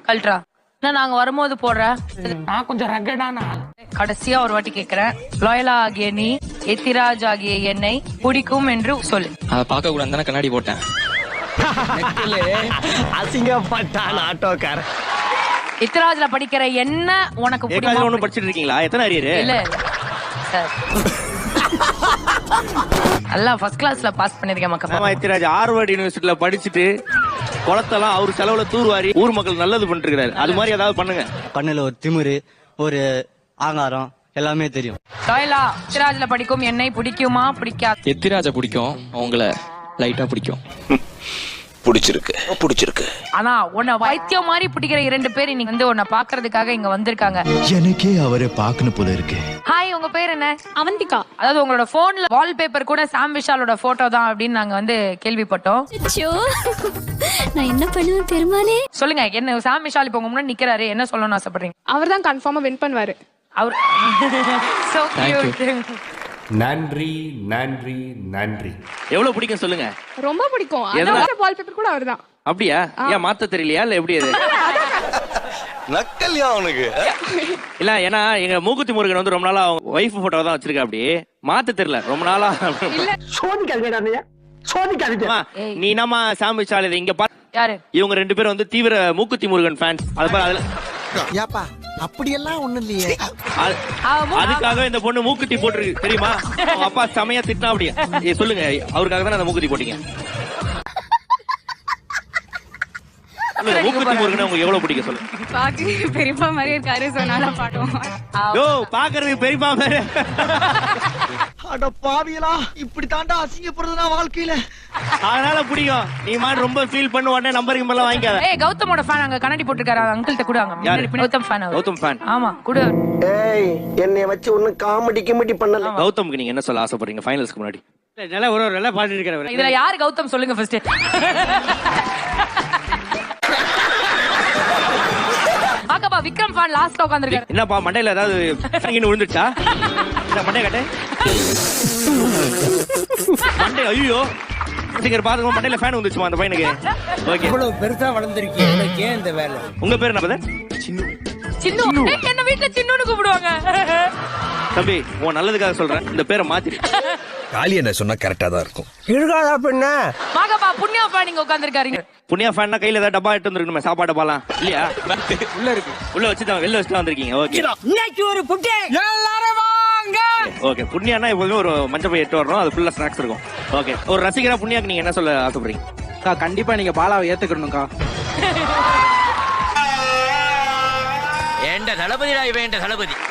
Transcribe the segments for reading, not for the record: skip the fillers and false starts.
கல்ட்ரா நாங்க வரும்போது போடுறேன். நான் கொஞ்சம் ரகடானா. கடைசியா ஒரு வாட்டி கேக்குறேன், லாயலா ஆகிய நீ எத்திராஜ் ஆகிய என்னை பிடிக்கும் என்று சொல்லு. அதை பார்க்க கூட தானே கண்ணாடி போட்டேன். அசிங்கப்பட்டான் ஆட்டோக்கார. எத்திராஜ்ல படிக்கிற என்ன உனக்கு பிடிக்கும்? ஒண்ணு படிச்சிட்டு இருக்கீங்களா? எத்தனை அரியர்? இல்ல சார், நல்லா ஃபர்ஸ்ட் கிளாஸ்ல பாஸ் பண்ணிருக்கேன் மக்கா. ஆமா, எத்திராஜ் ஹார்வர்ட் யூனிவர்சிட்டில படிச்சுட்டு குளத்தெல்லாம் அவர் செலவுல தூர்வாரி ஊர் மக்கள் நல்லது பண்ணிட்டு இருக்காரு. அது மாதிரி ஏதாவது பண்ணுங்க. கண்ணுல ஒரு திமிரு, ஒரு ஆங்காரம் எல்லாமே தெரியும். லாயலா எத்திராஜ்ல படிக்கும் என்னை பிடிக்குமா பிடிக்காது? எத்திராஜ பிடிக்கும், அவங்கள லைட்டா பிடிக்கும். பிடிச்சிருக்கு. ஆனா உன்னை வைத்தியம் மாதிரி பிடிக்கிற 2 பேர் இன்னைக்கு வந்து உன்னை பாக்குறதுக்காக இங்க வந்திருக்காங்க. எனக்கே அவரை பார்க்கணும் போல இருக்கு. ஹாய், உங்க பேர் என்ன? அவந்திகா. அதாவது உங்களோட போன்ல வால்பேப்பர் கூட சாம் விஷாலோட போட்டோ தான் அப்படின்னு நாங்க வந்து கேள்விப்பட்டோம். நான் என்ன பண்ணுவேன் பெருமானே? சொல்லுங்க, என்ன சாம் விஷால் இப்ப உங்க முன்னாடி நிக்கிறாரு, என்ன சொல்லணும்னு ஆசைப்படுறீங்க? அவர் தான் கன்ஃபார்மா வின் பண்ணுவாரு. அவர் so cute. நன்றி நன்றி நன்றி. எவ்வளவு பிடிக்கும் சொல்லுங்க. ரொம்ப பிடிக்கும். அதோட வால்பேப்பர் கூட அவர்தான். அப்படியா? ஏன் மாத்த தெரியலையா இல்ல எப்படி? அது நக்கல்யா அவனுக்கு. இல்ல, ஏன்னா எங்க மூக்குத்தி முருகன் வந்து ரொம்ப நாளா வைஃப் போட்டோ தான் வச்சிருக்க. அப்படி மாத்த தெரியல ரொம்ப நாளா. நீ நம்ம சாம் விஷால் இங்க பாரு. யாரு இவங்க 2 பேரும் வந்து தீவிர மூக்குத்தி முருகன் ஃபேன்ஸ். அது பாரு, அதுல அப்படியெல்லாம் ஒண்ணு இல்லையே. அதுக்காக இந்த பொண்ணு மூக்குத்தி போட்டுருக்கு தெரியுமா? அவங்க அப்பா செமையா திட்டினா. அப்படியே சொல்லுங்க, அவருக்காக தான் அந்த மூக்குத்தி போட்டீங்க. மூக்குத்தி முருகன் உங்களுக்கு எவ்வளவு பிடிக்கும் சொல்லுங்க. பாக்க பெரியப்பா மாதிரி இருக்காரு, சொன்னால பாடுவோம். யோ, பாக்குறதுக்கு பெரியப்பா மாதிரி. அட பாவியலா, இப்படி தாண்டா அசிங்கப்படுறதுனா வாழ்க்கையில. அதனால பிடிக்கும். நீ மாதிரி ரொம்ப ஃபீல் பண்ண உடனே நம்பர் எல்லாம் வாங்கிக்காத. ஏய், கௌதமோட ஃபேன் அங்க கண்ணாடி போட்டுருக்காரு, அங்கிள்ட்ட கொடுங்க. கௌதம் ஃபேன். கௌதம் ஃபேன். ஆமா, குடு. ஏய், என்னைய வச்சு ஒண்ணு காமெடி பண்ணல. கௌதம்க்கு நீங்க என்ன சொல்ல ஆசைப்படுறீங்க ஃபைனல்ஸ்க்கு முன்னாடி? நல்லா ஒரு நல்லா பாட்டு இருக்கிறவர். இதுல யாரு கௌதம் சொல்லுங்க ஃபர்ஸ்ட். பாக்கப்பா, விக்ரம் ஃபேன் லாஸ்ட்ல உட்கார்ந்திருக்காரு. என்னப்பா மண்டையில ஏதாவது சங்கின்னு விழுந்துச்சா? இந்த மண்டைய கட்டே. மண்டை ஐயோ. சீக்கிரம் பாருங்க, மண்டையில ஃபேன் வந்துச்சுமா அந்த பையனுக்கு. ஓகே. இவ்வளவு பெருசா வளர்ந்திருக்கீங்க, எனக்கு ஏன் இந்த வேலை? உங்க பேர் என்ன பதன்? சின்னு. ஏய், என்ன வீட்ல சின்னுன்னு கூப்பிடுவாங்க. தம்பி, உன் நல்லதுக்காக சொல்றேன், இந்த பேரை மாத்திரு. காளி என்ன சொன்னா கரெக்டா தான் இருக்கும். இருக்காதா பின்ன? பாக்கப்பா, புண்ணியா ஃபேன் இங்க உட்கார்ந்திருக்காரு. புண்ணியா ஃபேன்னா கையில ஏதாவது டப்பா எடுத்து வந்துருக்கணுமே, சாப்பாடு டப்பாலாம் இல்லையா? உள்ள இருக்கு. உள்ள வச்சுதான் வெளில வச்சுட்டு வந்திருக்கீங்க. ஓகே. இன்னைக்கு ஒரு புட்டே எல்லாரும் வாங்க. ஓகே. புண்ணியானா எப்போதுமே ஒரு மஞ்சள் பை 8 வரணும், அது ஃபுல்லா ஸ்நாக்ஸ் இருக்கும். ஓகே. ஒரு ரசிகரா புண்ணியாக்கு நீங்க என்ன சொல்ல ஆசைப்படுறீங்க? கண்டிப்பா நீங்க பாலாவை ஏத்துக்கணும்க்கா.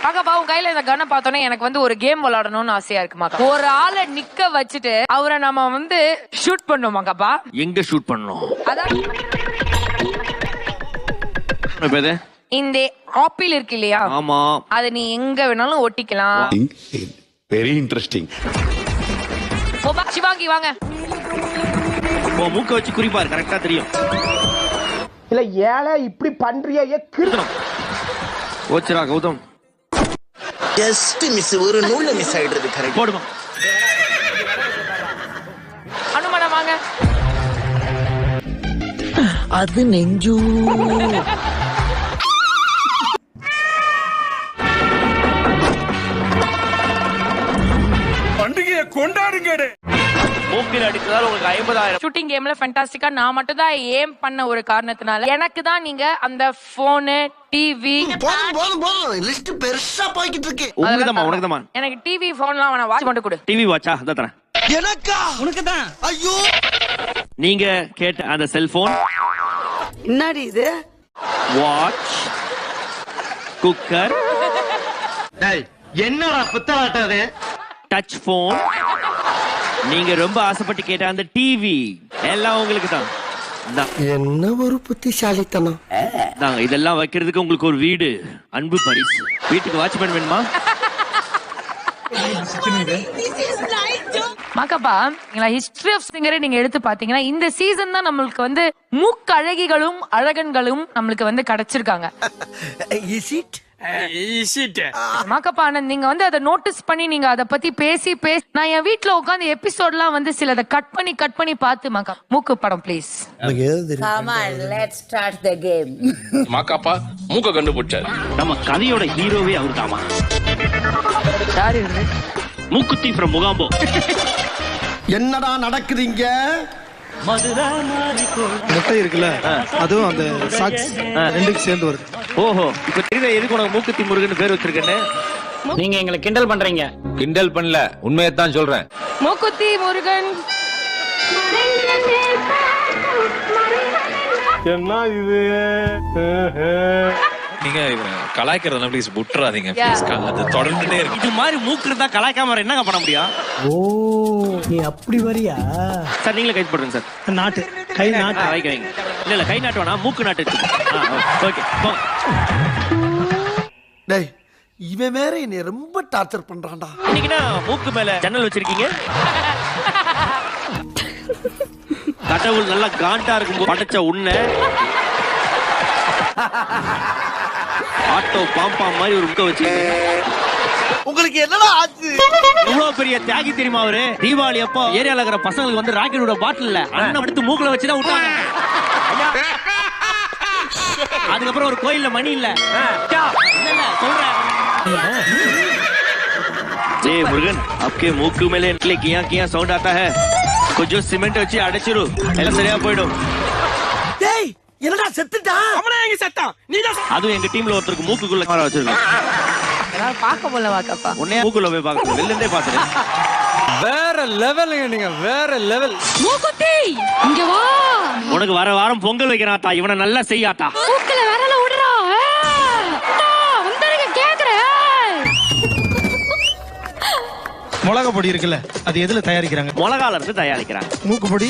பாக்கப்பா, உன் கையில இந்த கன்னை பார்த்தோன்னே எனக்கு வந்து ஒரு கேம் விளையாடணும்னு ஆசையா இருக்குமா. ஒரு ஆளை நிக்க வச்சுட்டு அவரை நம்ம வந்து ஷூட் பண்ணுவோமாக்கப்பா. எங்க ஷூட் பண்ணணும்? அதான் இந்த ஆப்பிள் இருக்கு இல்லையா? ஆமா. அது நீ எங்க வேணாலும் ஒட்டிக்கலாம். Very interesting. சிவாங்கி வாங்க. மூக்க வச்சு குறிப்பாரு, கரெக்டா தெரியும். இல்ல ஏழை இப்படி பண்றியா? ஓச்சரா கௌதம். ஜஸ்ட் மிஸ், ஒரு நூல்ல மிஸ் ஆயிடுறது. கரெக்ட். போடுமா. அனுமனா வாங்க. அது நெஞ்சு. பண்டிகையை கொண்டாடுங்க. மூக்கில் அடித்ததால் உங்களுக்கு 50,000. ஷூட்டிங் கேம்ல ஃபேண்டாஸ்டிக்கா நான் மட்டும் தான் ஏம் பண்ண ஒரு காரணத்தினால எனக்கு தான் நீங்க அந்த போனு, டிவி. போதும் லிஸ்ட் பெருசா போய்கிட்டு இருக்கு. உனக்குதாம்மா. எனக்கு டிவி போன்லாம் வேணா, வாட்ச் மட்டும் கொடு. டிவி வாட்சா? அதான் தரேன். எனக்கா? உனக்கு தான். ஐயோ, நீங்க கேட்ட அந்த செல்போன், என்னடி இது? வாட்ச், குக்கர், என்னடா புத்தலாட்டது? டச் போன், நீங்க ரொம்ப ஆசைப்பட்டு கேட்ட அந்த டிவி எல்லாம் உங்களுக்கு தான். என்ன ஒரு புத்திசாலித்தனம். இதெல்லாம் வைக்கிறதுக்கு உங்களுக்கு ஒரு வீடு, அன்பு பரிசு. வீட்டுக்கு வாட்ச்மேன் வேணுமா? மாக்கப்பா, ஹிஸ்டரி ஆஃப் சிங்கரை நீங்க எடுத்து பாத்தீங்கன்னா இந்த சீசன் தான் நம்மளுக்கு வந்து மூக்கழகிகளும் அழகன்களும் நம்மளுக்கு வந்து கிடைச்சிருக்காங்க. Is it? மாக்கப்பா ஆனந்த், நீங்க வந்து அதை நோட்டீஸ் பண்ணி நீங்க அதை பத்தி பேசி நான் என் வீட்ல உட்காந்து எபிசோட்லாம் வந்து சிலதை கட் பண்ணி பார்த்து மூக்கு படம் ப்ளீஸ். மாக்காப்பா மூக்க கண்டுபிடிச்சாரு. நம்ம கதையோட ஹீரோவே அவரு தாமா. யாரு இது? மூக்குத்தி ஃப்ரம் முகாம்போ. என்னடா நடக்குதுங்க? முட்டை இருக்குல்ல, அதுவும் அந்த சாக்ஸ் ரெண்டுக்கு சேர்ந்து வருது. ஓஹோ, இப்ப தெரியல எதுக்கு உனக்கு மூக்குத்தி முருகன் பேர் வச்சிருக்கேன்னு. நீங்க எங்களை கிண்டல் பண்றீங்க. கிண்டல் பண்ணல, உண்மையத்தான் சொல்றேன். மூக்குத்தி முருகன். என்ன இது? நீங்க கலாய்க்கிறதெல்லாம் ப்ளீஸ் விட்டுறாதீங்க. அது தொடர்ந்துட்டே இருக்கு. இது மாதிரி மூக்கு இருந்தா கலாய்க்காம என்னங்க பண்ண முடியும்? ஓ, நீ அப்படி வரியா? சார் நீங்களே கை போடுங்க சார். நாட்டு கை நாட்டு வைங்க. இல்ல கை நாட்டு வேணா, மூக்கு நாட்டு. ஓகே. டேய், இவன் வேற என்னை ரொம்ப டார்ச்சர் பண்றான்டா. இன்னைக்குனா மூக்கு மேல ஜன்னல் வச்சிருக்கீங்க. கடவுள் நல்லா காண்டா இருக்கும் படைச்ச உன்னை ஆட்டோ பாம்பா மாதிரி ஒரு முக்க வச்சிருக்கீங்க. உங்களுக்கு என்னடா ஆச்சு? இவ்வளவு பெரிய தியாகி தெரியுமா அவரு? தீபாவளி அப்போ ஏரியால இருக்கிற பசங்களுக்கு வந்து ராக்கெட்டோட பாட்டில் அண்ணன் எடுத்து மூக்குல வச்சுதான் விட்டாங்க. அதுக்கப்புறம் ஒரு கோயில்ல மணி இல்ல சொல்றேன். ஜெய் முருகன், आपके மூக்கு மேலே கியா சவுண்ட் आता है. கொஞ்சம் சிமெண்ட் வச்சு அடைச்சிரு, எல்லாம் சரியா போயிடும். டேய், என்னடா செத்துட்டா? அவனே எங்க செத்தான்? நீதான். அதுவும் எங்க டீம்ல ஒருத்தருக்கு மூக்குக்குள்ள கார வச்சிருக்கோம். பார்க்க போல வாக்கப்பா. உன்னைய மூக்குள்ள போய் பாக்க வெளில இருந்தே பாத்துறேன். வேற லெவலுங்க நீங்க, வேற லெவல். மூக்குத்தி இங்க வா. உனக்கு வர வாரம் பொங்கல் வைக்கிறாத்தா, இவனை நல்லா செய்யாத்தா. மூக்குல விரல விடுறா. வந்தறங்க கேக்குறேன். மிளகா பொடி இருக்குல்ல, அது எதுல தயாரிக்கிறாங்க? மிளகால இருந்து தயாரிக்கிறாங்க. மூக்கு பொடி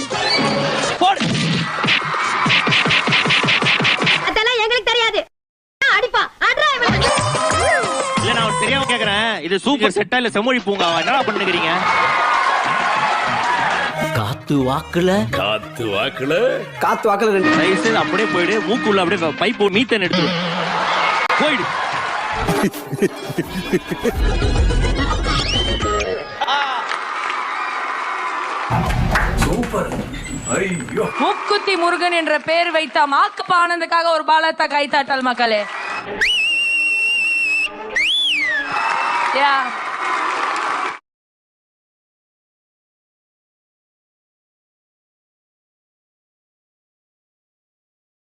போடு. அதெல்லாம் எங்களுக்கு தெரியாது. அடிப்பா அட்ரா. இல்ல நான் தெரியாம கேக்குறேன், இது சூப்பர் செட்டா இல்ல செம்மொழி பூங்காவா? என்னடா பண்ணுகிறீங்க? காத்து வாக்குல தயவு செய்து அப்படியே போயிடு, மூக்குள்ள அப்படியே பைப் மீத்தன் எடுத்து போயிடு. மூக்குத்தி முருகன் என்ற பெயர் வைத்த மாக்கப்பா ஆனந்துக்காக ஒரு பாலத்த கைத்தாட்டல் மக்களே.